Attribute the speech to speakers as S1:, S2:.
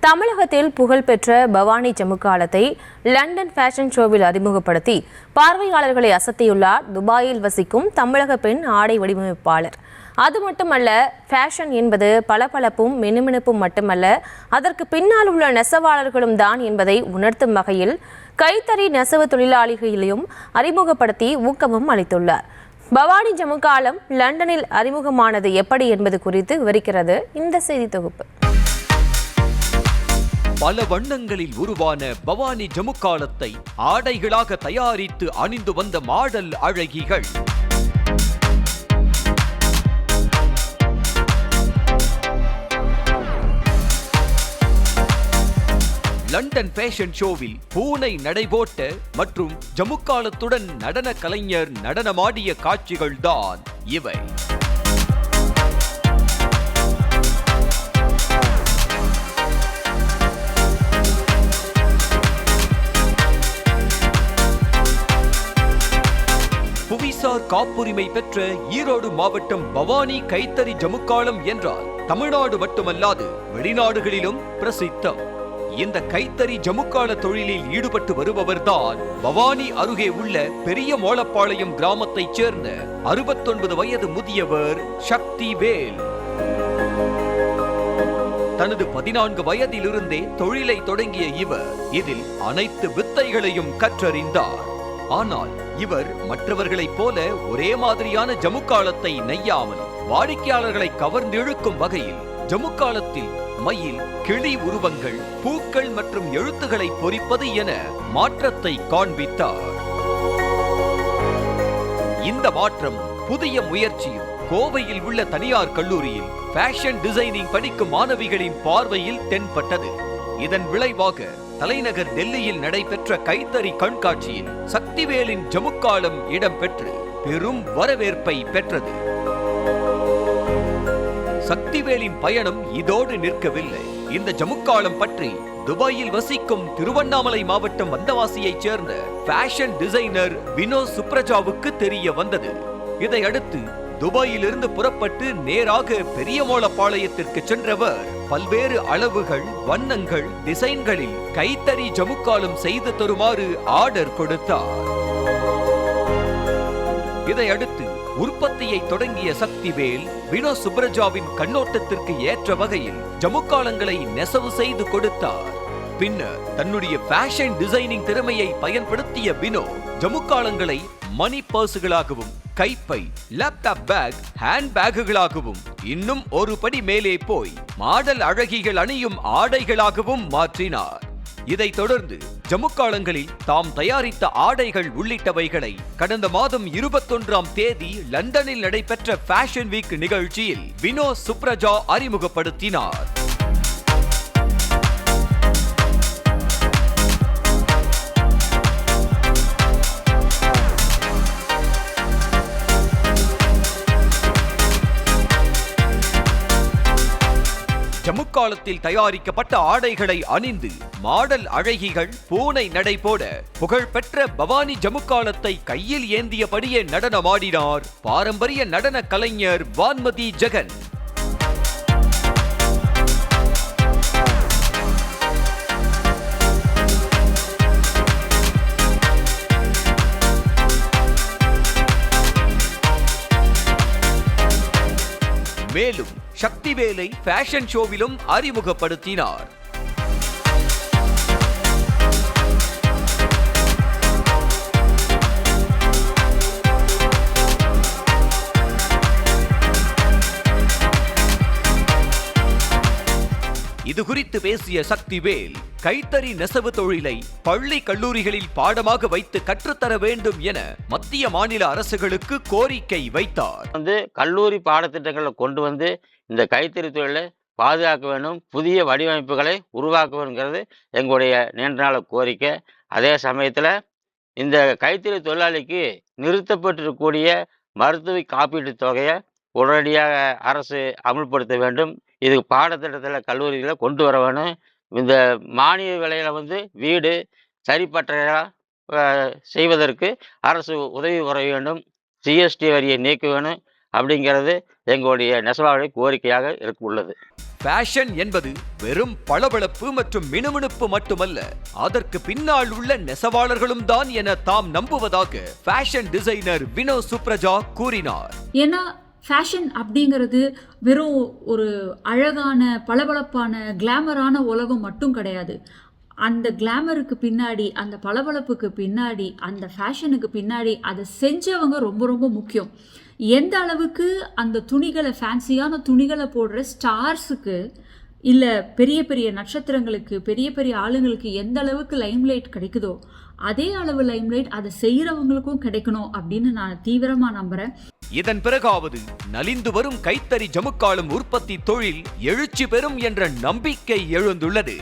S1: தமிழகத்தில் புகழ்பெற்ற Bhavani ஜமுக்காலத்தை London fashion ஷோவில் அறிமுகப்படுத்தி பார்வையாளர்களை அசத்தியுள்ளார் துபாயில் வசிக்கும் தமிழக பெண் ஆடை வடிவமைப்பாளர். அது மட்டுமல்ல, ஃபேஷன் என்பது பளபளப்பும் மினுமினுப்பும் மட்டுமல்ல, அதற்கு பின்னால் உள்ள நெசவாளர்களும் தான் என்பதை உணர்த்தும் வகையில் கைத்தறி நெசவு தொழிலாளிகளையும் அறிமுகப்படுத்தி ஊக்கமும் அளித்துள்ளார். பவானி ஜமுக்காலம் லண்டனில் அறிமுகமானது எப்படி என்பது குறித்து விவரிக்கிறது இந்த செய்தி தொகுப்பு.
S2: பல வண்ணங்களில் உருவான பவானி ஜமுக்காலத்தை ஆடைகளாக தயாரித்து அணிந்து வந்த மாடல் அழகிகள். லண்டன் ஃபேஷன் ஷோவில் பூனை நடைபோட்ட மற்றும் ஜமுக்காலத்துடன் நடன கலைஞர் நடனமாடிய காட்சிகள்தான் இவை. புவிசார் காப்புரிமை பெற்ற ஈரோடு மாவட்டம் பவானி கைத்தறி ஜமுக்காலம் என்றால் தமிழ்நாடு மட்டுமல்லாது வெளிநாடுகளிலும் பிரசித்தம். இந்த கைத்தறி ஜமுக்கால தொழிலில் ஈடுபட்டு வருபவர்தான் பவானி அருகே உள்ள பெரிய மோளப்பாளையம் கிராமத்தைச் சேர்ந்த 69 வயது முதியவர் சக்தி வேல். தனது 14 வயதிலிருந்தே தொழிலை தொடங்கிய இவர் இதில் அனைத்து வித்தைகளையும் கற்றறிந்தார். ஆனால் இவர் மற்றவர்களைப் போல ஒரே மாதிரியான ஜமுக்காலத்தை நெய்யாமல் வாடிக்கையாளர்களை கவர்ந்திழுக்கும் வகையில் ஜமுக்காலத்தில் மயில், கிளி உருவங்கள், பூக்கள் மற்றும் எழுத்துக்களை பொறிப்பது என மாற்றத்தை காண்பித்தார். இந்த மாற்றம் புதிய முயற்சியும் கோவையில் உள்ள தனியார் கல்லூரியில் ஃபேஷன் டிசைனிங் படிக்கும் மாணவிகளின் பார்வையில் தென்பட்டது. இதன் விளைவாக தலைநகர் டெல்லியில் நடைபெற்ற கைத்தறி கண்காட்சியில் சக்திவேலின் ஜமுக்காலம் இடம்பெற்று பெரும் வரவேற்பை பெற்றது. சக்திவேலின் பயணம் இதோடு நிற்கவில்லை. இந்த ஜமுக்காலம் பற்றி துபாயில் வசிக்கும் திருவண்ணாமலை மாவட்டம் வந்தவாசியைச் சேர்ந்த ஃபேஷன் டிசைனர் வினோ சுப்ரஜாவுக்கு தெரிய வந்தது. இதையடுத்து துபாயிலிருந்து புறப்பட்டு நேராக பெரியமோளப்பாளையத்திற்கு சென்றவர் பல்வேறு அளவுகள், வண்ணங்கள், டிசைன்களில் கைத்தறி ஜமுக்காலம் செய்து தருமாறு ஆர்டர் கொடுத்தார். இதையடுத்து உற்பத்தியை தொடங்கிய சக்திவேல் வினோ சுப்ரஜாவின் கண்ணோட்டத்திற்கு ஏற்ற வகையில் ஜமுக்காலங்களை நெசவு செய்து கொடுத்தார். பின்னர் தன்னுடைய ஃபேஷன் டிசைனிங் திறமையை பயன்படுத்திய வினோ ஜமுக்காலங்களை மணி பர்சுகளாகவும், கைப்பை, லேப்டாப் பேக், ஹேண்ட் பேக்குகளாகவும், இன்னும் ஒரு படி மேலே போய் மாடல் அழகிகள் அணியும் ஆடைகளாகவும் மாற்றினார். இதைத் தொடர்ந்து ஜமுக்காலங்களில் தாம் தயாரித்த ஆடைகள் உள்ளிட்டவைகளை கடந்த மாதம் 21ஆம் தேதி லண்டனில் நடைபெற்ற ஃபேஷன் வீக் நிகழ்ச்சியில் வினோ சுப்ரஜா அறிமுகப்படுத்தினார். ஜமுக்காலத்தில் தயாரிக்கப்பட்ட ஆடைகளை அணிந்து மாடல் அழகிகள் பூனை நடைபோட புகழ்பெற்ற பவானி ஜமுக்காலத்தை கையில் ஏந்தியபடியே நடனமாடினார் பாரம்பரிய நடன கலைஞர் வான்மதி ஜெகன். மேலும் சக்திவேலை ஃபேஷன் ஷோவிலும் அறிமுகப்படுத்தினார். இது குறித்து பேசிய சக்திவேல் கைத்தறி நெசவு தொழிலை பள்ளி கல்லூரிகளில் பாடமாக வைத்து கற்றுத்தர வேண்டும் என மத்திய மாநில அரசுகளுக்கு கோரிக்கை வைத்தார்.
S3: கல்லூரி பாடத்திட்டங்களை கொண்டு வந்து இந்த கைத்தறி தொழிலை பாதுகாக்க வேண்டும், புதிய வடிவமைப்புகளை உருவாக்க வேணுங்கிறது எங்களுடைய நீண்ட நாள் கோரிக்கை. அதே சமயத்தில் இந்த கைத்தறி தொழிலாளிக்கு நிறுத்தப்பட்டிருக்கக்கூடிய மருத்துவ காப்பீட்டு தொகையை உடனடியாக அரசு அமுல்படுத்த வேண்டும். இதுக்கு பாடத்திட்டத்தில் கல்லூரிகளை கொண்டு வர வேணும். இந்த மானிய விலையில் வீடு சரிப்பட்டறையாக செய்வதற்கு அரசு உதவி வர வேண்டும். ஜிஎஸ்டி வரியை நீக்க வேணும் அப்படிங்கிறது எங்களுடைய நெசவாளி கோரிக்கையாக உள்ளது.
S2: ஃபேஷன் என்பது வெறும் பளபளப்பு மற்றும் மினுமினுப்பு மட்டுமல்ல, அதற்கு பின்னால் உள்ள நெசவாளர்களும் தான் என தாம் நம்புவதாக ஃபேஷன் டிசைனர் வினோ சுப்ரஜா கூறினார்.
S4: ஏன்னா ஃபேஷன் அப்படிங்கிறது வெறும் ஒரு அழகான பளபளப்பான கிளாமரான உலகம் மட்டும் கிடையாது. அந்த கிளாமருக்கு பின்னாடி, அந்த பளபளப்புக்கு பின்னாடி, அந்த ஃபேஷனுக்கு பின்னாடி அதை செஞ்சவங்க ரொம்ப ரொம்ப முக்கியம். எந்த அளவுக்கு அந்த துணிகளை, ஃபேன்சியான துணிகளை போடுற ஸ்டார்ஸுக்கு இல்லை பெரிய பெரிய நட்சத்திரங்களுக்கு, பெரிய பெரிய ஆளுங்களுக்கு எந்த அளவுக்கு லைம்லைட் கிடைக்குதோ அதே அளவு லைம்லைட் அதை செய்கிறவங்களுக்கும் கிடைக்கணும் அப்படின்னு நான் தீவிரமாக நம்புகிறேன்.
S2: இதன் பிறகாவது நலிந்து வரும் கைத்தறி ஜமுக்காலம் உற்பத்தி தொழில் எழுச்சி பெறும் என்ற நம்பிக்கை எழுந்துள்ளது.